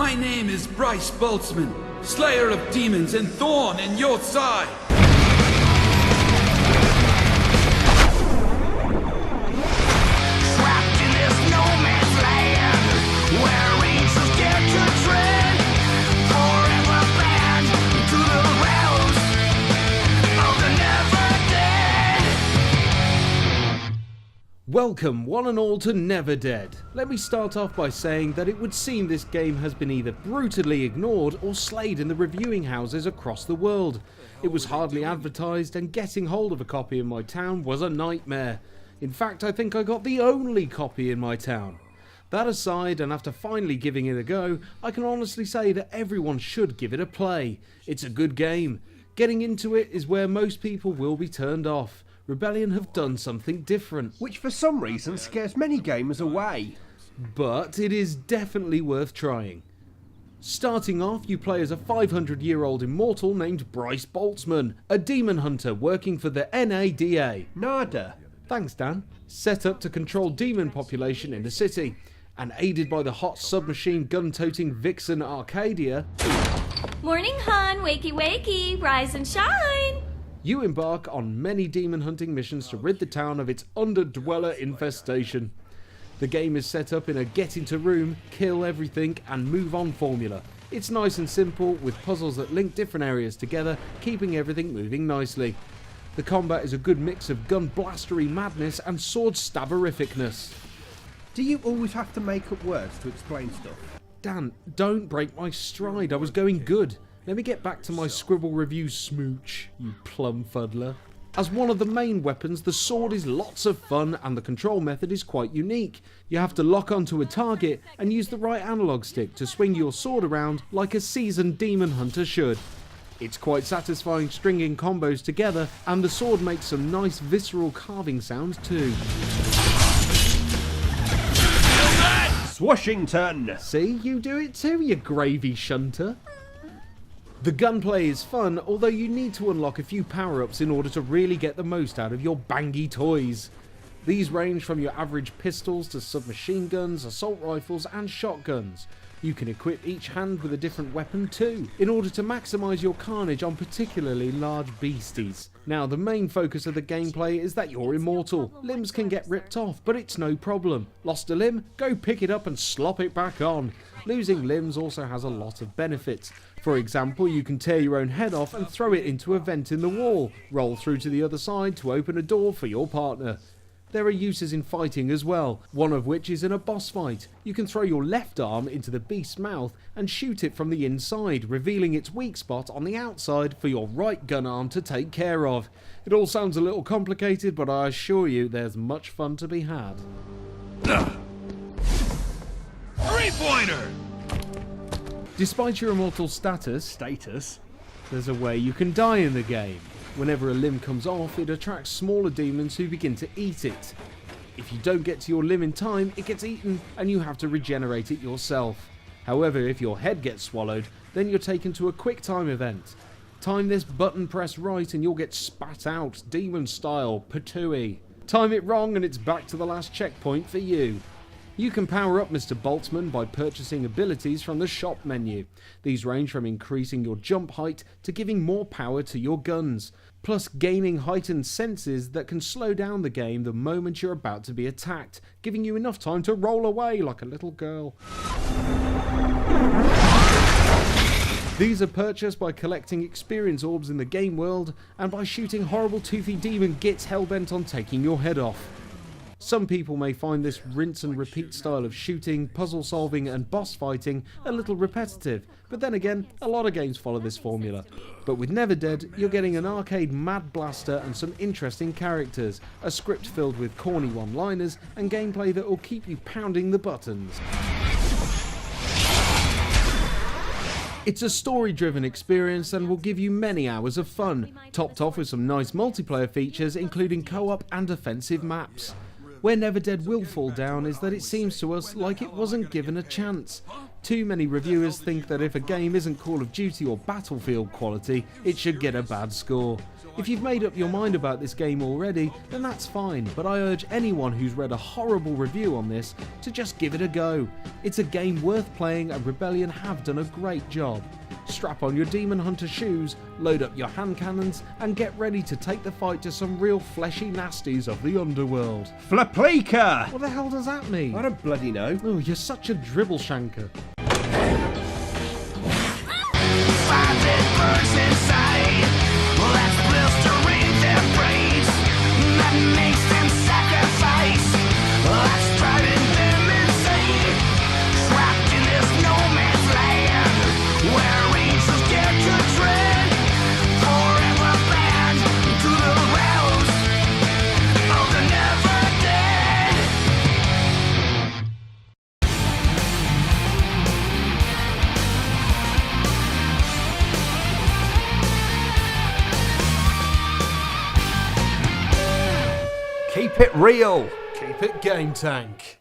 My name is Bryce Boltzmann, Slayer of Demons and Thorn in your side. Trapped in this no man's land, where angels dare to tread, forever banned to the realms of the NeverDead. Welcome one and all to NeverDead. Let me start off by saying that it would seem this game has been either brutally ignored or slayed in the reviewing houses across the world. It was hardly advertised, and getting hold of a copy in my town was a nightmare. In fact, I think I got the only copy in my town. That aside, and after finally giving it a go, I can honestly say that everyone should give it a play. It's a good game. Getting into it is where most people will be turned off. Rebellion have done something different, which for some reason scares many gamers away. but it is definitely worth trying. Starting off, you play as a 500-year-old immortal named Bryce Boltzmann, a demon hunter working for the NADA. Nada. Thanks, Dan. Set up to control demon population in the city, and aided by the hot submachine gun-toting vixen Arcadia, Morning, hun. Wakey, wakey. Rise and shine. you embark on many demon hunting missions to rid the town of its underdweller infestation. The game is set up in a get into room, kill everything and move on formula. It's nice and simple, with puzzles that link different areas together, keeping everything moving nicely. The combat is a good mix of gun blastery madness and sword stabberificness. Do you always have to make up words to explain stuff? Dan, don't break my stride, I was going good. Let me get back to my scribble review smooch, you plum fuddler. As one of the main weapons, the sword is lots of fun and the control method is quite unique. You have to lock onto a target and use the right analog stick to swing your sword around like a seasoned demon hunter should. It's quite satisfying stringing combos together, and the sword makes some nice visceral carving sounds too. Swashington! See, you do it too, you gravy shunter. The gunplay is fun, although you need to unlock a few power-ups in order to really get the most out of your bangy toys. These range from your average pistols to submachine guns, assault rifles and shotguns. You can equip each hand with a different weapon too, in order to maximise your carnage on particularly large beasties. Now, the main focus of the gameplay is that you're immortal. Limbs can get ripped off, but it's no problem. Lost a limb? Go pick it up and slop it back on. Losing limbs also has a lot of benefits. For example, you can tear your own head off and throw it into a vent in the wall, roll through to the other side to open a door for your partner. There are uses in fighting as well, one of which is in a boss fight. You can throw your left arm into the beast's mouth and shoot it from the inside, revealing its weak spot on the outside for your right gun arm to take care of. It all sounds a little complicated, but I assure you there's much fun to be had. Three-pointer! Despite your immortal status, there's a way you can die in the game. Whenever a limb comes off, it attracts smaller demons who begin to eat it. If you don't get to your limb in time, it gets eaten and you have to regenerate it yourself. However, if your head gets swallowed, then you're taken to a quick time event. Time this button press right and you'll get spat out, demon style, patooey. Time it wrong and it's back to the last checkpoint for you. You can power up Mr. Boltzmann by purchasing abilities from the shop menu. These range from increasing your jump height to giving more power to your guns, plus gaining heightened senses that can slow down the game the moment you're about to be attacked, giving you enough time to roll away like a little girl. These are purchased by collecting experience orbs in the game world and by shooting horrible toothy demon gits hellbent on taking your head off. Some people may find this rinse and repeat style of shooting, puzzle solving and boss fighting a little repetitive, but then again, a lot of games follow this formula. But with NeverDead, you're getting an arcade mad blaster and some interesting characters, a script filled with corny one-liners and gameplay that will keep you pounding the buttons. It's a story-driven experience and will give you many hours of fun, topped off with some nice multiplayer features including co-op and offensive maps. Where NeverDead will fall down is that it seems to us like it wasn't given a chance. Too many reviewers think that if a game isn't Call of Duty or Battlefield quality, it should get a bad score. If you've made up your mind about this game already, then that's fine, but I urge anyone who's read a horrible review on this to just give it a go. It's a game worth playing, and Rebellion have done a great job. Strap on your Demon Hunter shoes, load up your hand cannons, and get ready to take the fight to some real fleshy nasties of the underworld. Flaplika! What the hell does that mean? I don't bloody know. Oh, you're such a dribble shanker. Five dead birds inside. Well, that's blistering their brains. That makes them sacrifice. Well, that's driving them insane. Trapped in this no man's land, where angels dare to tread. Forever banned to the realms of the never dead. Keep it real. Keep it GameTank.